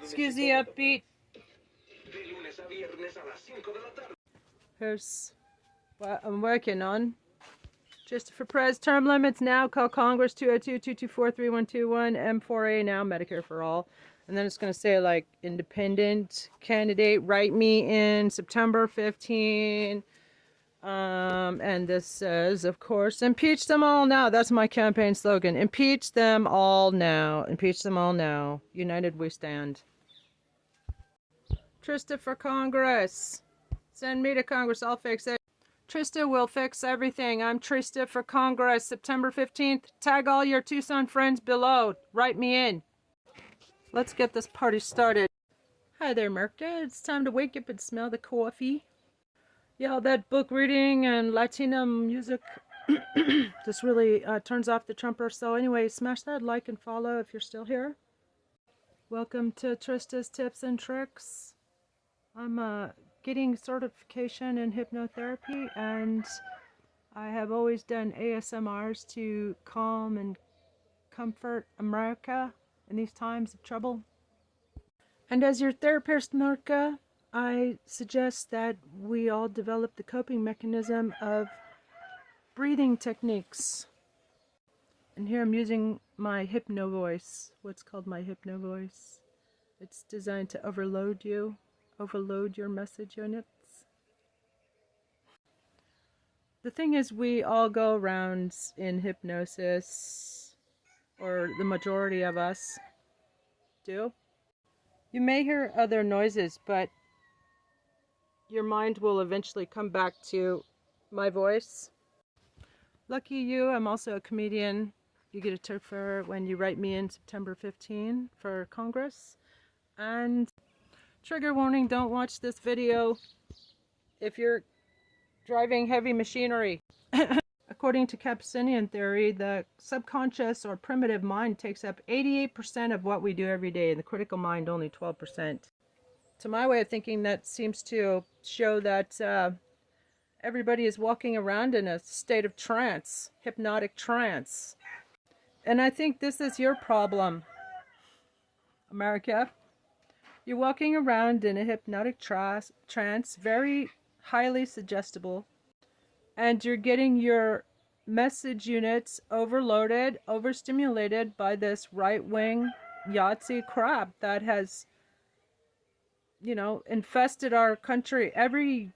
Excuse the upbeat. Here's what I'm working on. Just for Prez term limits now. Call Congress 202-224-3121. M4A now. Medicare for all. And then it's going to say like independent candidate. Write me in September 15. And this says, of course, impeach them all now. That's my campaign slogan. Impeach them all now. Impeach them all now. United we stand. Trista for Congress. Send me to Congress. I'll fix it. Trista will fix everything. I'm Trista for Congress. September 15th. Tag all your Tucson friends below. Write me in. Let's get this party started. Hi there, Merca. It's time to wake up and smell the coffee. Yeah, that book reading and Latina music just really turns off the Trumper. So anyway, smash that like and follow if you're still here. Welcome to Trista'S Tips and Tricks. I'm getting certification in hypnotherapy, and I have always done ASMRs to calm and comfort America in these times of trouble. And as your therapist, America, I suggest that we all develop the coping mechanism of breathing techniques. And here I'm using my hypno voice, what's called my hypno voice. It's designed to overload you, overload your message units. The thing is, we all go around in hypnosis, or the majority of us do. You may hear other noises, but your mind will eventually come back to my voice. Lucky you, I'm also a comedian. You get a turfer when you write me in September 15 for Congress. And trigger warning, don't watch this video if you're driving heavy machinery. According to Capsinian theory, the subconscious or primitive mind takes up 88% of what we do every day, and the critical mind only 12%. To my way of thinking, that seems to show that everybody is walking around in a state of trance, hypnotic trance. And I think this is your problem, America. You're walking around in a hypnotic trance, very highly suggestible, and you're getting your message units overloaded, overstimulated by this right-wing Yahtzee crap that has, infested our country. Every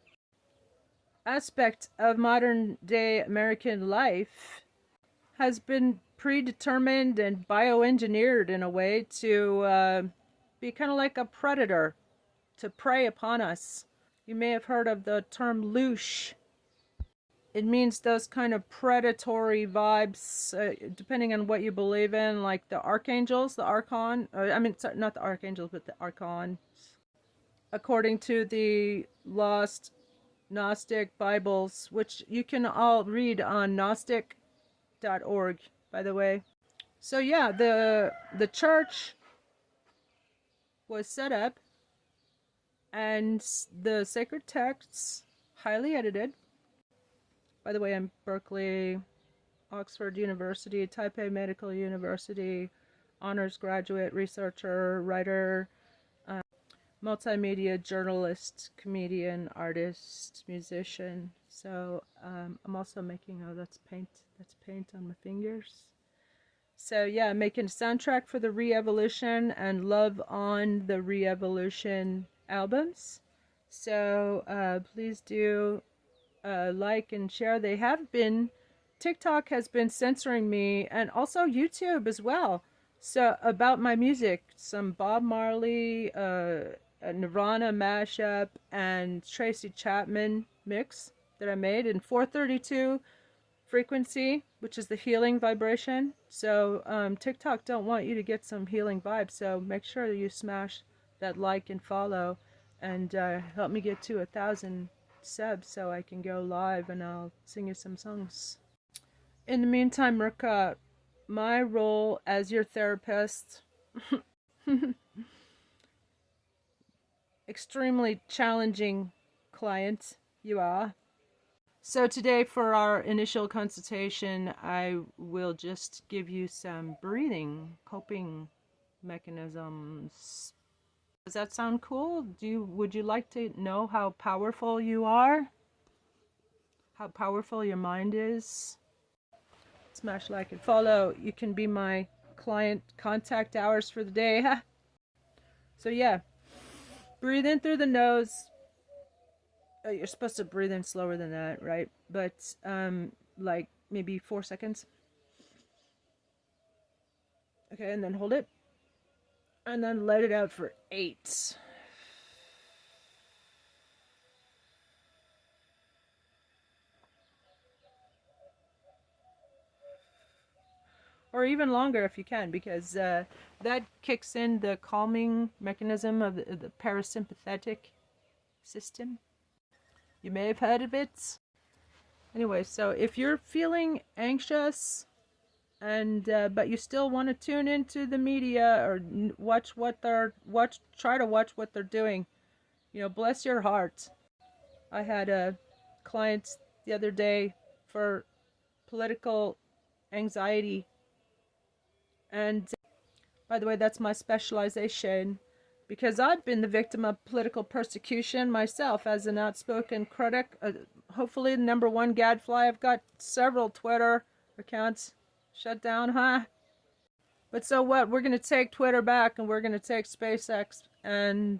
aspect of modern day American life has been predetermined and bioengineered in a way to be kind of like a predator, to prey upon us. You may have heard of the term louche. It means those kind of predatory vibes, depending on what you believe in, like the archangels, the archon, not the archangels, but the archons. According to the lost Gnostic Bibles, which you can all read on Gnostic.org, by the way. So yeah, the church was set up, and the sacred texts, highly edited. By the way, I'm Berkeley, Oxford University, Taipei Medical University, honors graduate, researcher, writer, multimedia journalist, comedian, artist, musician. So I'm also making, that's paint on my fingers. So yeah, making a soundtrack for the Re-Evolution and Love on the Re-Evolution albums. So please do like and share. They have been, TikTok has been censoring me, and also YouTube as well. So about my music, some Bob Marley, a Nirvana mashup, and Tracy Chapman mix that I made in 432 frequency, which is the healing vibration. So TikTok don't want you to get some healing vibes, so make sure that you smash that like and follow, and help me get to 1,000 subs so I can go live and I'll sing you some songs. In the meantime, Rika, my role as your therapist, extremely challenging client you are. So today for our initial consultation, I will just give you some breathing coping mechanisms, Does that sound cool? Would you like to know how powerful you are? How powerful your mind is? Smash like and follow. You can be my client contact hours for the day. So yeah, breathe in through the nose. You're supposed to breathe in slower than that, right? But like maybe 4 seconds. Okay, and then hold it. And then let it out for 8. Or even longer if you can, because that kicks in the calming mechanism of the parasympathetic system. You may have heard of it. Anyway, so if you're feeling anxious and but you still want to tune into the media or try to watch what they're doing, bless your heart. I had a client the other day for political anxiety, and by the way, that's my specialization, because I've been the victim of political persecution myself as an outspoken critic. Hopefully the #1 gadfly. I've got several Twitter accounts shut down, huh? But so what? We're going to take Twitter back, and we're going to take SpaceX and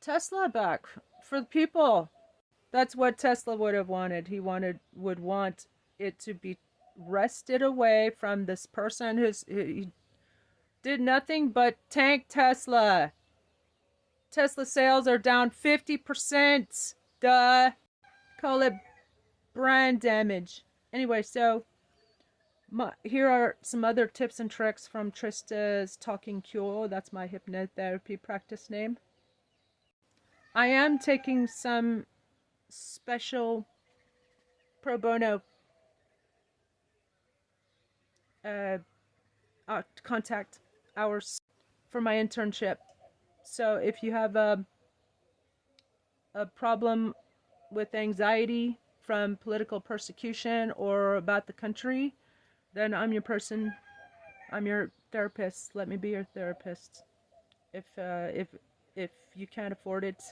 Tesla back for the people. That's what Tesla would have wanted. Would want it to be wrested away from this person who did nothing but tank Tesla. Tesla sales are down 50%. Duh. Call it brand damage. Anyway, so here are some other tips and tricks from Trista'S Talking Cure. That's my hypnotherapy practice name. I am taking some special pro bono contact hours for my internship. So if you have a problem with anxiety from political persecution or about the country, then I'm your person. I'm your therapist. Let me be your therapist. If you can't afford it,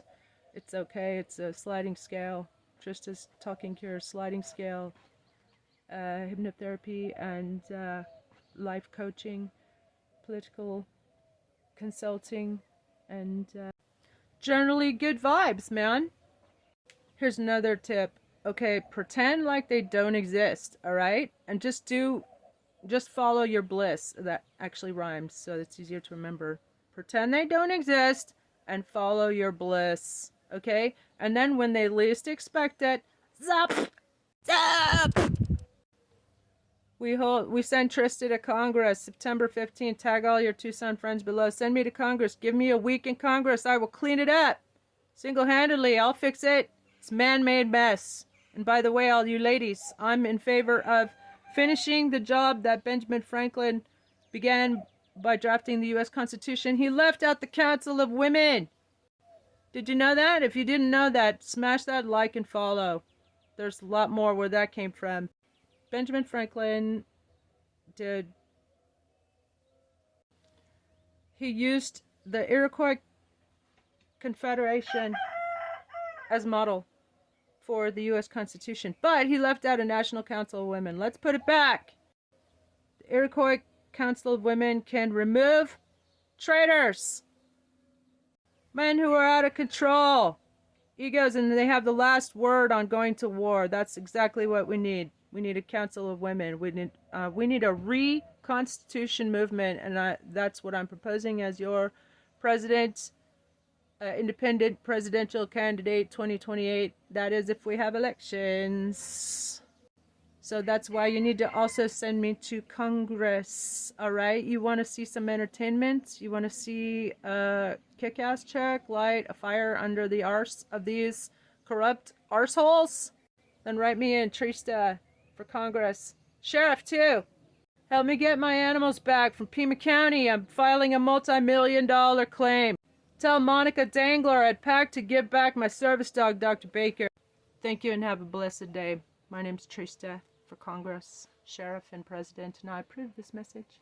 it's okay. It's a sliding scale. Trista'S Talking Cure sliding scale, hypnotherapy and life coaching, political consulting, and generally good vibes, man. Here's another tip. Okay, pretend like they don't exist, all right? And just follow your bliss. That actually rhymes, so it's easier to remember. Pretend they don't exist and follow your bliss, okay? And then when they least expect it, zap, zap. We send Trista to Congress September 15th. Tag all your Tucson friends below. Send me to Congress. Give me a week in Congress. I will clean it up. Single-handedly, I'll fix it. It's a man-made mess. And by the way, all you ladies, I'm in favor of finishing the job that Benjamin Franklin began by drafting the U.S. Constitution. He left out the Council of Women. Did you know that? If you didn't know that, smash that like and follow. There's a lot more where that came from. Benjamin Franklin he used the Iroquois Confederation as model for the U.S. Constitution, but he left out a National Council of Women. Let's put it back. The Iroquois Council of Women can remove traitors, men who are out of control, egos, and they have the last word on going to war. That's exactly what we need. We need a Council of Women. We need a reconstitution movement, and that's what I'm proposing as your president, independent presidential candidate 2028. That is if we have elections. So that's why you need to also send me to Congress, all right? You want to see some entertainment? You want to see a kick-ass chick light a fire under the arse of these corrupt arseholes? Then write me in, Trista, for Congress. Sheriff, too. Help me get my animals back from Pima County. I'm filing a multi-million-dollar claim. Tell Monica Dangler I'd packed to give back my service dog, Dr. Baker. Thank you and have a blessed day. My name's Trista for Congress, Sheriff, and President, and I approve this message.